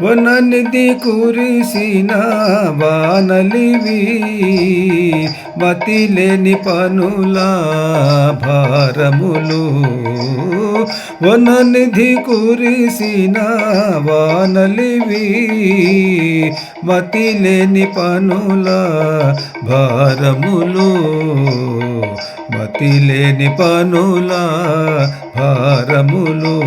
వననిధి కురిసిన వానలివి, మతిలేని పనుల భారములు. వననిధి కురిసిన వానలివి, మతిలేని పనుల భారములు. మతిలేని పనుల భారములు.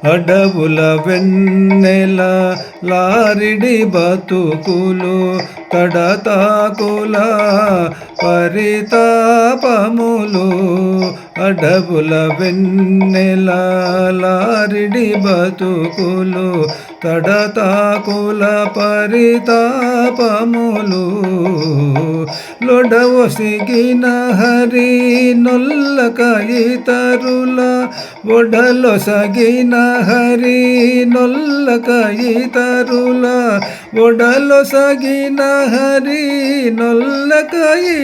అడవుల వెన్నెల లారిడి బతుకులు, తడతాకుల పరితాపములు. అడవుల వెన్నెల లారిడి బతుకులు, తడతాకుల పరితాపములు. లొడవొసిగిన హరి నొల్లక ఇతరుల, ఒడలొసగిన హరి నొల్లక ఇతరుల, ఒడలొసగిన హరి నొల్లక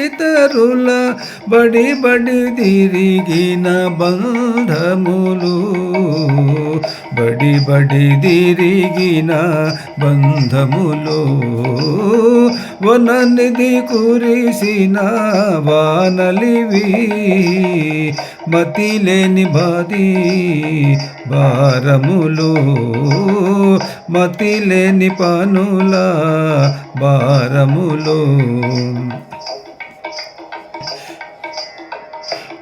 ఇతరుల. బడి బడి తిరిగిన బంధములు, బడి బడి తిరిగిన బంధములు. వననిధి కురిసిన వానలివి, మతిలేని భారములు. మతిలేని పనుల భారములు.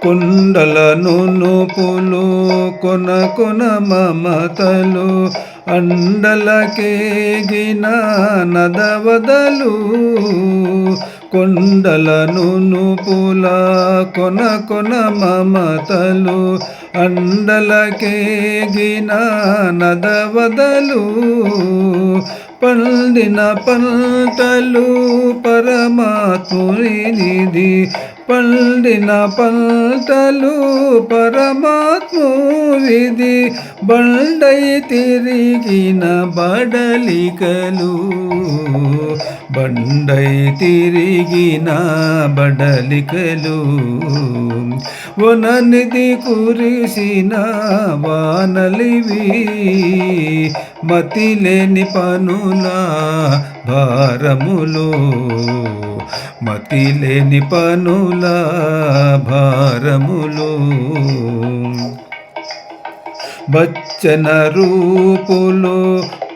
కొండలను నూపులు, కొన కొన మమతలు, అండలకేగిన నదవదలు. కొండలను నూపుల, కొన కొన మమతలు, అండలకేగిన నదవదలు. పండిన పంటలు పరమాత్మునిది, పండిన పంటలు పరమాత్మునిది. బండై తిరిగిన బడలికలు, బండై తిరిగిన బడలికలు. వననిధి కురిసిన వానలివి, మతిలేని పనుల భారములు. మతిలేని పనుల భారములు. బచ్చన రూపులు,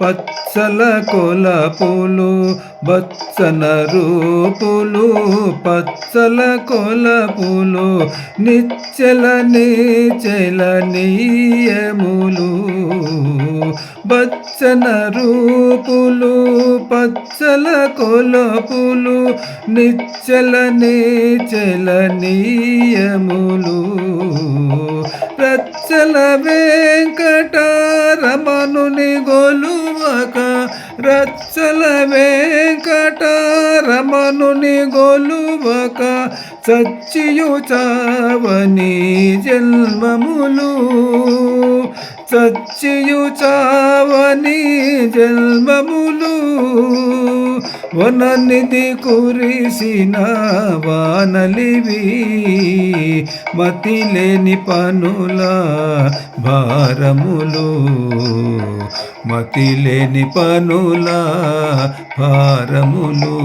పచ్చల కొలపులు, బచ్చన రూపులు, పచ్చల కొలపులు. నిచ్చెల నీచెల నియములు. బచ్చన రూపులు, పచ్చల కొలపులు, నిచ్చెల నీచెల నియములు. రచ్చల వెంకటరమణుని గొలువక, రచ్చల వెంకటరమణుని గొలువక. చచ్చియు చావని జన్మములు, చచ్చియు చావని జన్మములు. వననిధి కురిసిన వానలివి, మతిలేని పనుల భారములు. మతిలేని పనుల భారములు.